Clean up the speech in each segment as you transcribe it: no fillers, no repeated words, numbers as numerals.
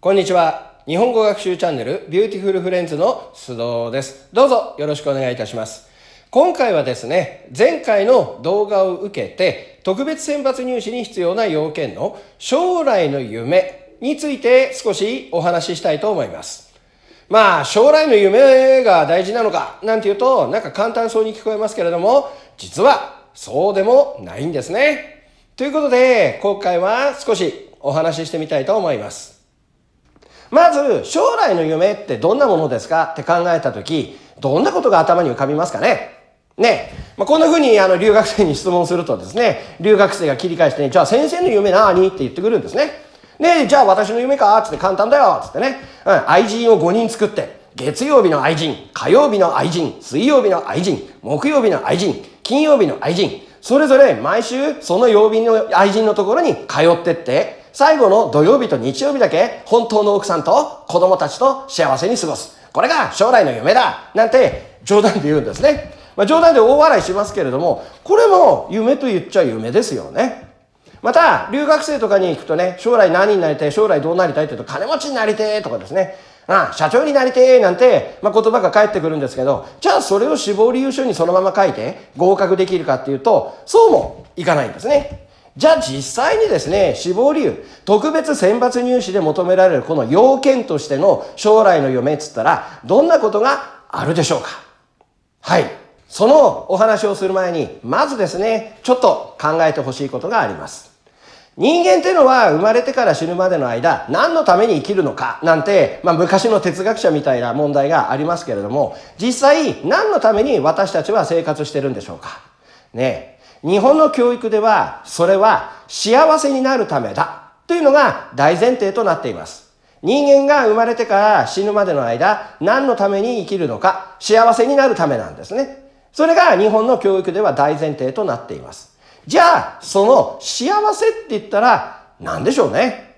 こんにちは。日本語学習チャンネルビューティフルフレンズの須藤です。どうぞよろしくお願いいたします。今回はですね、前回の動画を受けて特別選抜入試に必要な要件の将来の夢について少しお話ししたいと思います。将来の夢が大事なのかなんていうとなんか簡単そうに聞こえますけれども、実はそうでもないんですね。ということで今回は少しお話ししてみたいと思います。まず将来の夢ってどんなものですかって考えたとき、どんなことが頭に浮かびますかね。こんな風に留学生に質問するとですね、留学生が切り返してね、じゃあ先生の夢何って言ってくるんですね。で、じゃあ私の夢かつって簡単だよつってね、愛人を5人作って、月曜日の愛人、火曜日の愛人、水曜日の愛人、木曜日の愛人、金曜日の愛人、それぞれ毎週その曜日の愛人のところに通ってって、最後の土曜日と日曜日だけ本当の奥さんと子供たちと幸せに過ごす。これが将来の夢だなんて冗談で言うんですね。冗談で大笑いしますけれども、これも夢と言っちゃ夢ですよね。また留学生とかに行くとね、将来何になりたい、将来どうなりたいって言うと、金持ちになりてーとかですね、社長になりてーなんて、言葉が返ってくるんですけど、じゃあそれを志望理由書にそのまま書いて合格できるかっていうと、そうもいかないんですね。じゃあ実際にですね、志望理由、特別選抜入試で求められるこの要件としての将来の夢っつったら、どんなことがあるでしょうか。はい。そのお話をする前に、まずですね、ちょっと考えてほしいことがあります。人間っていうのは生まれてから死ぬまでの間、何のために生きるのかなんて、昔の哲学者みたいな問題がありますけれども、実際何のために私たちは生活してるんでしょうか。日本の教育では、それは幸せになるためだというのが大前提となっています。人間が生まれてから死ぬまでの間、何のために生きるのか、幸せになるためなんですね。それが日本の教育では大前提となっています。じゃあ、その幸せって言ったら何でしょうね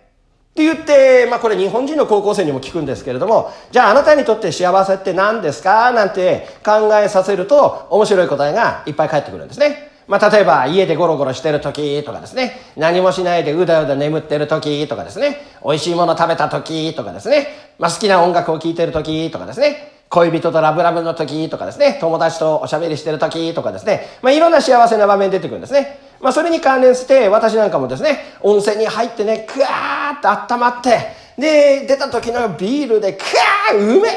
って言って、これ日本人の高校生にも聞くんですけれども、じゃああなたにとって幸せって何ですかなんて考えさせると面白い答えがいっぱい返ってくるんですね。例えば家でゴロゴロしてる時とかですね、何もしないでうだうだ眠ってる時とかですね、美味しいもの食べた時とかですね、好きな音楽を聴いてる時とかですね、恋人とラブラブの時とかですね、友達とおしゃべりしてる時とかですね、いろんな幸せな場面出てくるんですね。それに関連して私なんかもですね、温泉に入ってね、クワーって温まって、で、出た時のビールでクワーうめえ、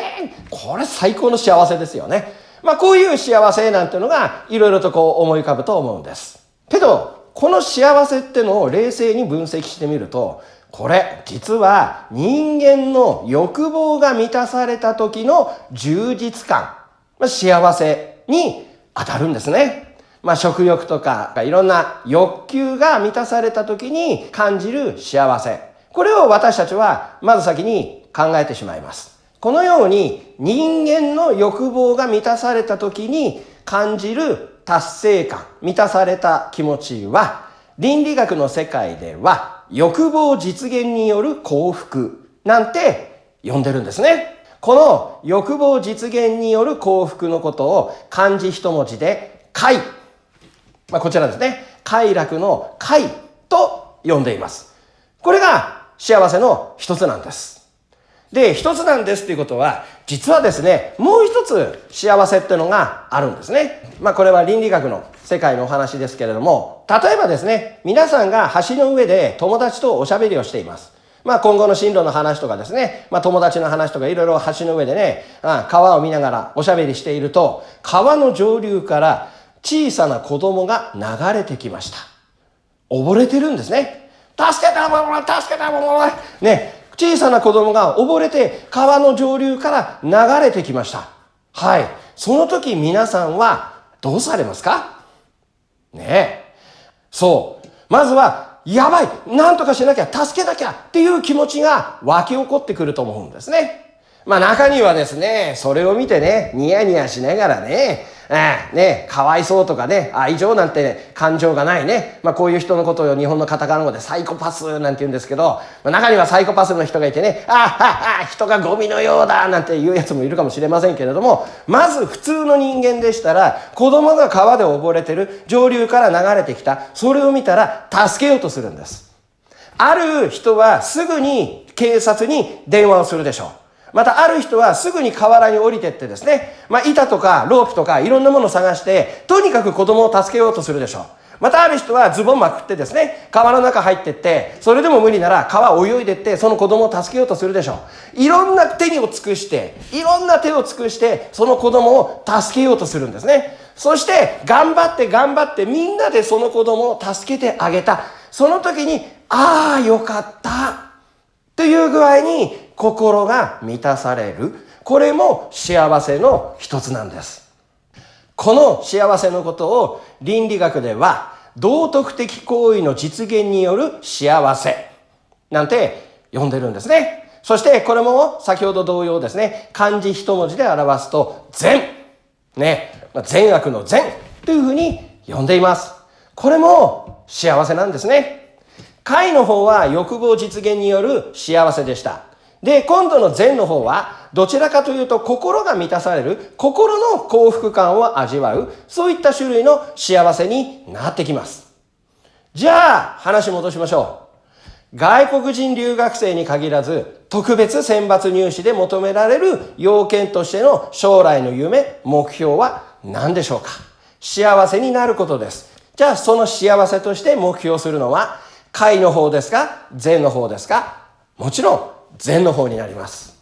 これ最高の幸せですよね。こういう幸せなんていうのがいろいろと思い浮かぶと思うんです。けど、この幸せってのを冷静に分析してみると、これ実は人間の欲望が満たされた時の充実感、幸せに当たるんですね。食欲とかいろんな欲求が満たされた時に感じる幸せ。これを私たちはまず先に考えてしまいます。このように人間の欲望が満たされた時に感じる達成感、満たされた気持ちは、倫理学の世界では欲望実現による幸福なんて呼んでるんですね。この欲望実現による幸福のことを漢字一文字で快、こちらですね、快楽の快と呼んでいます。これが幸せの一つなんです。で、一つなんですっていうことは、実はですね、もう一つ幸せってのがあるんですね。これは倫理学の世界のお話ですけれども、例えばですね、皆さんが橋の上で友達とおしゃべりをしています。今後の進路の話とかですね、友達の話とかいろいろ橋の上でね、川を見ながらおしゃべりしていると、川の上流から小さな子供が流れてきました。溺れてるんですね。助けたもの、助けたものね。小さな子供が溺れて川の上流から流れてきました。はい。その時皆さんはどうされますか？そう。まずは、やばい、なんとかしなきゃ、助けなきゃっていう気持ちが湧き起こってくると思うんですね。中にはですね、それを見てね、ニヤニヤしながらね、かわいそうとかね、愛情なんて感情がないね。こういう人のことを日本のカタカナ語でサイコパスなんて言うんですけど、中にはサイコパスの人がいてね、人がゴミのようだなんて言うやつもいるかもしれませんけれども、まず普通の人間でしたら、子供が川で溺れてる、上流から流れてきた、それを見たら助けようとするんです。ある人はすぐに警察に電話をするでしょう。またある人はすぐに河原に降りてってですね、板とかロープとかいろんなものを探して、とにかく子供を助けようとするでしょう。またある人はズボンまくってですね、川の中入ってって、それでも無理なら川を泳いでって、その子供を助けようとするでしょう。いろんな手を尽くして、その子供を助けようとするんですね。そして頑張ってみんなでその子供を助けてあげた。その時に、ああ、よかった。という具合に心が満たされる。これも幸せの一つなんです。この幸せのことを倫理学では道徳的行為の実現による幸せなんて呼んでるんですね。そしてこれも先ほど同様ですね、漢字一文字で表すと善。善悪の善というふうに呼んでいます。これも幸せなんですね。快の方は欲望実現による幸せでした。で、今度の善の方は、どちらかというと心が満たされる、心の幸福感を味わう、そういった種類の幸せになってきます。じゃあ、話戻しましょう。外国人留学生に限らず、特別選抜入試で求められる要件としての将来の夢、目標は何でしょうか？幸せになることです。じゃあ、その幸せとして目標するのは、快の方ですか？善の方ですか？もちろん、善の方になります。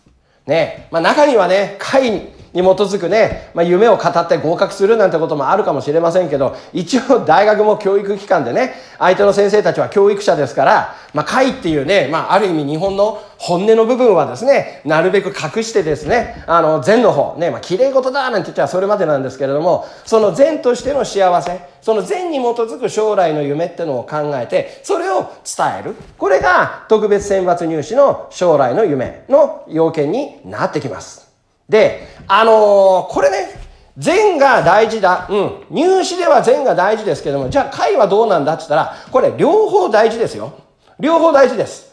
中にはね、快に基づくね、夢を語って合格するなんてこともあるかもしれませんけど、一応大学も教育機関でね、相手の先生たちは教育者ですから、快っていうね、ある意味日本の本音の部分はですね、なるべく隠してですね、善の方、綺麗事だなんて言っちゃそれまでなんですけれども、その善としての幸せ、その善に基づく将来の夢ってのを考えて、それを伝える。これが特別選抜入試の将来の夢の要件になってきます。で、これね、善が大事だ。入試では善が大事ですけども、じゃあ快はどうなんだって言ったら、これ両方大事ですよ。両方大事です。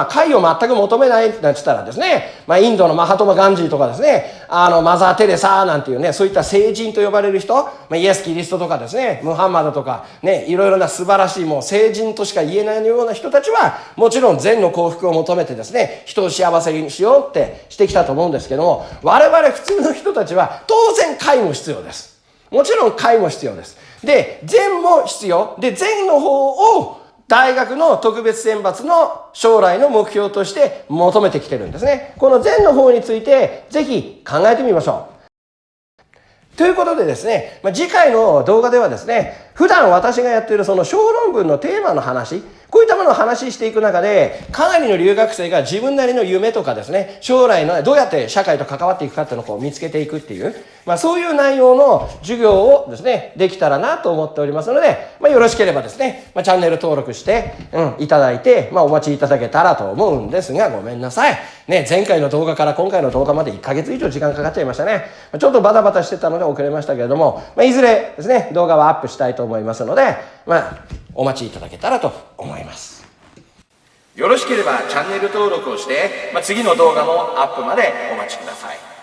快を全く求めないなんて言ったらですね、インドのマハトマ・ガンジーとかですね、マザー・テレサなんていうね、そういった聖人と呼ばれる人、イエス・キリストとかですね、ムハンマドとか、いろいろな素晴らしいもう聖人としか言えないような人たちは、もちろん善の幸福を求めてですね、人を幸せにしようってしてきたと思うんですけども、我々普通の人たちは当然快も必要です。もちろん快も必要です。で、善も必要。で、善の方を大学の特別選抜の将来の目標として求めてきてるんですね。この善の方についてぜひ考えてみましょう。ということでですね、次回の動画ではですね、普段私がやっているその小論文のテーマの話、こういったものを話していく中で、かなりの留学生が自分なりの夢とかですね、将来のどうやって社会と関わっていくかっていうのを見つけていくっていう、そういう内容の授業をですね、できたらなと思っておりますので、よろしければですね、チャンネル登録して、いただいて、お待ちいただけたらと思うんですが、ごめんなさい。前回の動画から今回の動画まで1ヶ月以上時間かかっちゃいましたね。ちょっとバタバタしてたので遅れましたけれども、いずれですね、動画はアップしたいと思いますので、お待ちいただけたらと思います。よろしければチャンネル登録をして、次の動画のアップまでお待ちください。